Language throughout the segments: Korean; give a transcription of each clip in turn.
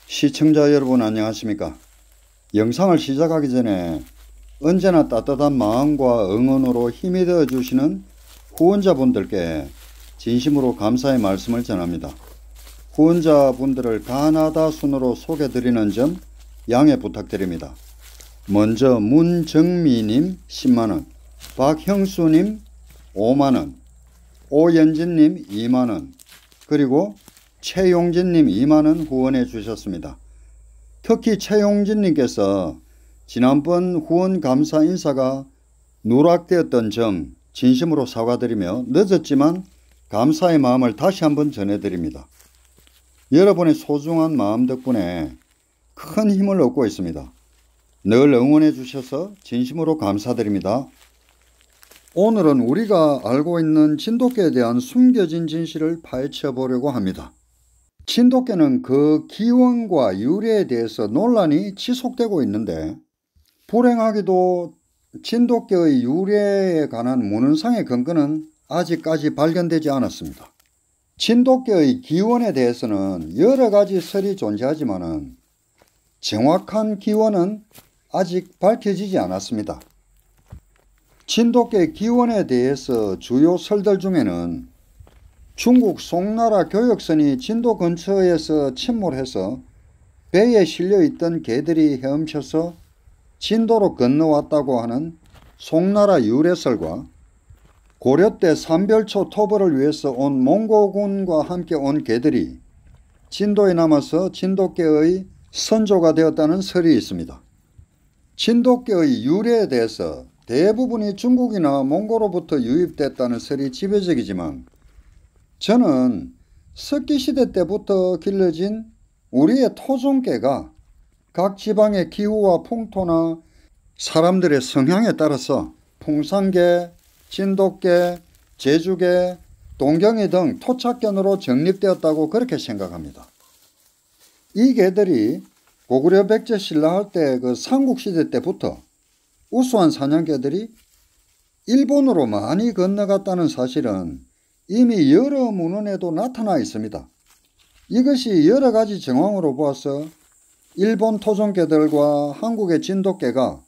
시청자 여러분 안녕하십니까? 영상을 시작하기 전에 언제나 따뜻한 마음과 응원으로 힘이 되어 주시는 후원자분들께 진심으로 감사의 말씀을 전합니다. 후원자분들을 가나다 순으로 소개드리는 점 양해 부탁드립니다. 먼저 문정미님 10만원, 박형수님 5만원, 오연진님 2만원, 그리고 최용진님 2만원 후원해 주셨습니다. 특히 최용진님께서 지난번 후원 감사 인사가 누락되었던 점 진심으로 사과드리며 늦었지만 감사의 마음을 다시 한번 전해드립니다. 여러분의 소중한 마음 덕분에 큰 힘을 얻고 있습니다. 늘 응원해 주셔서 진심으로 감사드립니다. 오늘은 우리가 알고 있는 진돗개에 대한 숨겨진 진실을 파헤쳐 보려고 합니다. 진돗개는 그 기원과 유래에 대해서 논란이 지속되고 있는데 불행하게도 진돗개의 유래에 관한 문헌상의 근거는 아직까지 발견되지 않았습니다. 진돗개의 기원에 대해서는 여러 가지 설이 존재하지만 정확한 기원은 아직 밝혀지지 않았습니다. 진돗개 기원에 대해서 주요 설들 중에는 중국 송나라 교역선이 진도 근처에서 침몰해서 배에 실려있던 개들이 헤엄쳐서 진도로 건너왔다고 하는 송나라 유래설과 고려 때 삼별초 토벌을 위해서 온 몽고군과 함께 온 개들이 진도에 남아서 진돗개의 선조가 되었다는 설이 있습니다. 진돗개의 유래에 대해서 대부분이 중국이나 몽고로부터 유입됐다는 설이 지배적이지만 저는 석기시대 때부터 길러진 우리의 토종개가 각 지방의 기후와 풍토나 사람들의 성향에 따라서 풍산개, 진돗개, 제주개, 동경이 등 토착견으로 정립되었다고 그렇게 생각합니다. 이 개들이 고구려 백제 신라할 때 그 삼국시대 때부터 우수한 사냥개들이 일본으로 많이 건너갔다는 사실은 이미 여러 문헌에도 나타나 있습니다. 이것이 여러 가지 정황으로 보아서 일본 토종개들과 한국의 진돗개가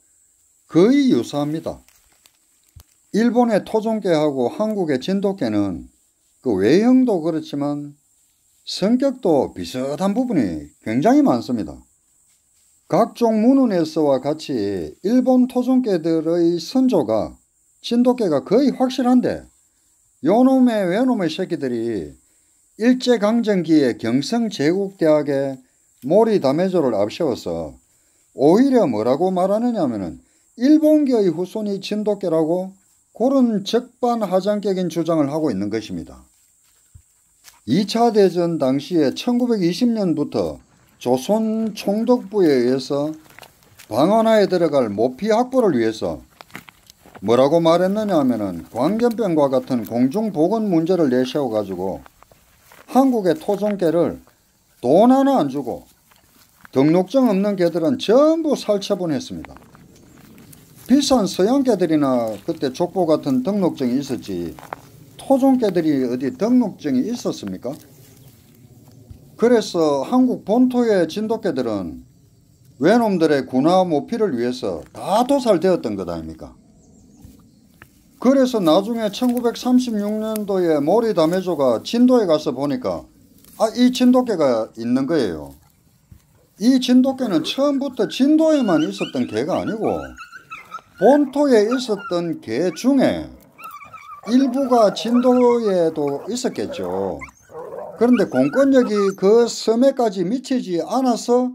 거의 유사합니다. 일본의 토종개하고 한국의 진돗개는 그 외형도 그렇지만 성격도 비슷한 부분이 굉장히 많습니다. 각종 문헌에서와 같이 일본 토종개들의 선조가 진돗개가 거의 확실한데 요놈의 외놈의 새끼들이 일제강점기에 경성제국대학의 모리다메조를 앞세워서 오히려 뭐라고 말하느냐 하면은 일본계의 후손이 진돗개라고 그런 적반하장격인 주장을 하고 있는 것입니다. 2차 대전 당시에 1920년부터 조선 총독부에 의해서 방한하에 들어갈 모피 확보를 위해서 뭐라고 말했느냐 하면은 광견병과 같은 공중보건 문제를 내세워 가지고 한국의 토종개를 돈 하나 안 주고 등록증 없는 개들은 전부 살처분했습니다. 비싼 서양개들이나 그때 족보 같은 등록증이 있었지 토종개들이 어디 등록증이 있었습니까? 그래서 한국 본토의 진돗개들은 외놈들의 군화 모피를 위해서 다 도살되었던 것 아닙니까? 그래서 나중에 1936년도에 모리다메조가 진도에 가서 보니까 이 진돗개가 있는 거예요. 이 진돗개는 처음부터 진도에만 있었던 개가 아니고 본토에 있었던 개 중에 일부가 진도에도 있었겠죠. 그런데 공권력이 그 섬에까지 미치지 않아서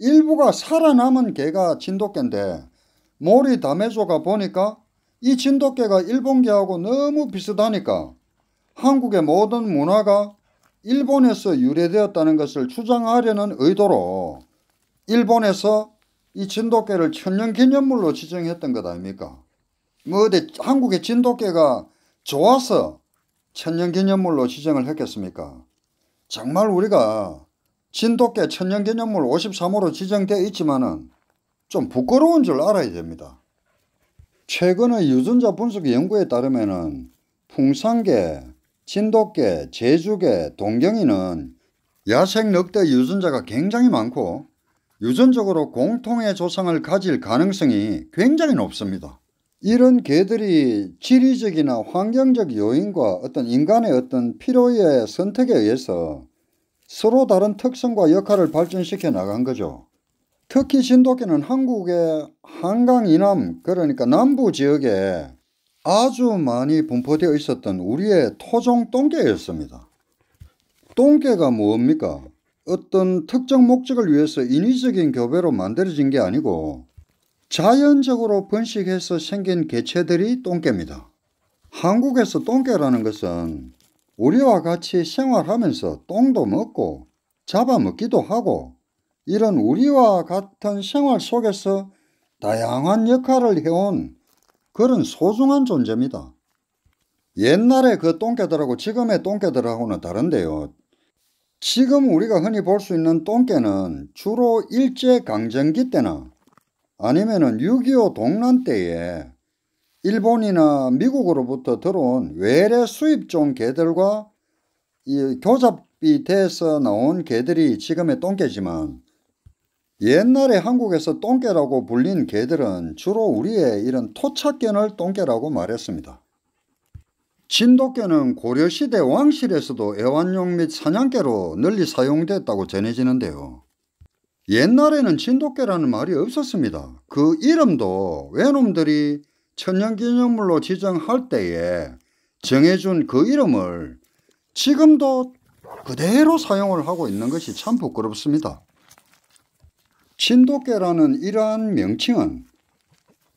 일부가 살아남은 개가 진돗개인데 모리다메조가 보니까 이 진돗개가 일본개하고 너무 비슷하니까 한국의 모든 문화가 일본에서 유래되었다는 것을 주장하려는 의도로 일본에서 이 진돗개를 천년기념물로 지정했던 것 아닙니까? 뭐 어디 한국의 진돗개가 좋아서 천년기념물로 지정을 했겠습니까? 정말 우리가 진돗개 천년기념물 53호로 지정되어 있지만은 좀 부끄러운 줄 알아야 됩니다. 최근의 유전자 분석 연구에 따르면은 풍산개, 진돗개, 제주개, 동경이는 야생 늑대 유전자가 굉장히 많고 유전적으로 공통의 조상을 가질 가능성이 굉장히 높습니다. 이런 개들이 지리적이나 환경적 요인과 어떤 인간의 어떤 필요의 선택에 의해서 서로 다른 특성과 역할을 발전시켜 나간 거죠. 특히 진돗개는 한국의 한강 이남, 그러니까 남부 지역에 아주 많이 분포되어 있었던 우리의 토종 똥개였습니다. 똥개가 뭡니까? 어떤 특정 목적을 위해서 인위적인 교배로 만들어진 게 아니고 자연적으로 번식해서 생긴 개체들이 똥개입니다. 한국에서 똥개라는 것은 우리와 같이 생활하면서 똥도 먹고 잡아먹기도 하고 이런 우리와 같은 생활 속에서 다양한 역할을 해온 그런 소중한 존재입니다. 옛날에 그 똥개들하고 지금의 똥개들하고는 다른데요. 지금 우리가 흔히 볼 수 있는 똥개는 주로 일제강점기 때나 아니면은 6.25 동란 때에 일본이나 미국으로부터 들어온 외래 수입종 개들과 이 교잡이 돼서 나온 개들이 지금의 똥개지만 옛날에 한국에서 똥개라고 불린 개들은 주로 우리의 이런 토착견을 똥개라고 말했습니다. 진돗개는 고려시대 왕실에서도 애완용 및 사냥개로 널리 사용됐다고 전해지는데요. 옛날에는 진돗개라는 말이 없었습니다. 그 이름도 외놈들이 천연기념물로 지정할 때에 정해준 그 이름을 지금도 그대로 사용을 하고 있는 것이 참 부끄럽습니다. 진돗개라는 이러한 명칭은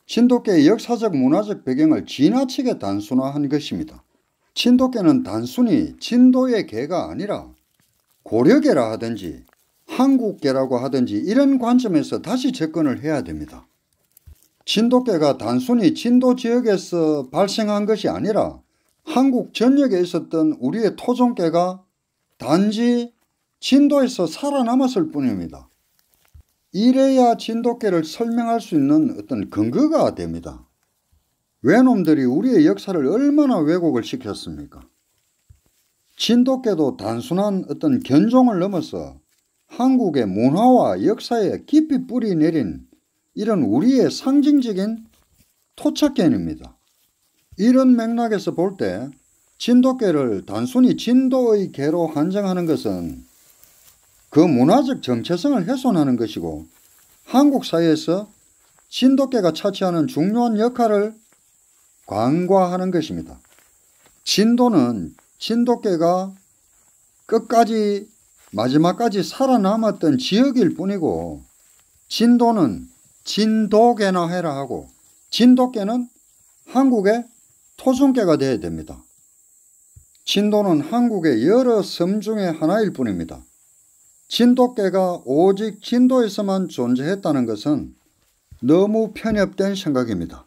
진돗개의 역사적 문화적 배경을 지나치게 단순화한 것입니다. 진돗개는 단순히 진도의 개가 아니라 고려개라 하든지 한국개라고 하든지 이런 관점에서 다시 접근을 해야 됩니다. 진돗개가 단순히 진도 지역에서 발생한 것이 아니라 한국 전역에 있었던 우리의 토종개가 단지 진도에서 살아남았을 뿐입니다. 이래야 진돗개를 설명할 수 있는 어떤 근거가 됩니다. 외놈들이 우리의 역사를 얼마나 왜곡을 시켰습니까? 진돗개도 단순한 어떤 견종을 넘어서 한국의 문화와 역사에 깊이 뿌리 내린 이런 우리의 상징적인 토착견입니다. 이런 맥락에서 볼 때 진돗개를 단순히 진도의 개로 한정하는 것은 그 문화적 정체성을 훼손하는 것이고 한국 사회에서 진돗개가 차지하는 중요한 역할을 간과하는 것입니다. 진도는 진돗개가 끝까지 마지막까지 살아남았던 지역일 뿐이고 진도는 진도개나 해라 하고 진돗개는 한국의 토종개가 되어야 됩니다. 진도는 한국의 여러 섬 중에 하나일 뿐입니다. 진돗개가 오직 진도에서만 존재했다는 것은 너무 편협된 생각입니다.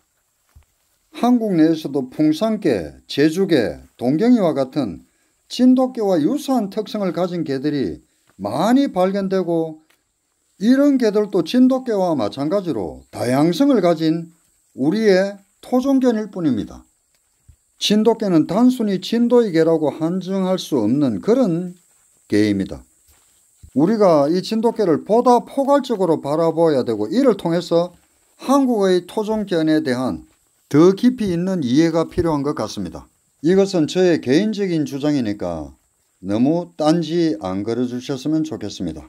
한국 내에서도 풍산개, 제주개, 동경이와 같은 진돗개와 유사한 특성을 가진 개들이 많이 발견되고 이런 개들도 진돗개와 마찬가지로 다양성을 가진 우리의 토종견일 뿐입니다. 진돗개는 단순히 진도의 개라고 한정할 수 없는 그런 개입니다. 우리가 이 진돗개를 보다 포괄적으로 바라보아야 되고 이를 통해서 한국의 토종견에 대한 더 깊이 있는 이해가 필요한 것 같습니다. 이것은 저의 개인적인 주장이니까 너무 딴지 안 걸어주셨으면 좋겠습니다.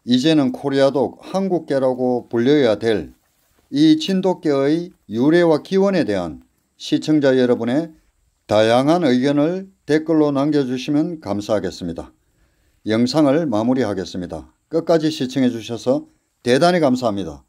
이제는 코리아독 한국개라고 불려야 될 이 진돗개의 유래와 기원에 대한 시청자 여러분의 다양한 의견을 댓글로 남겨주시면 감사하겠습니다. 영상을 마무리하겠습니다. 끝까지 시청해 주셔서 대단히 감사합니다.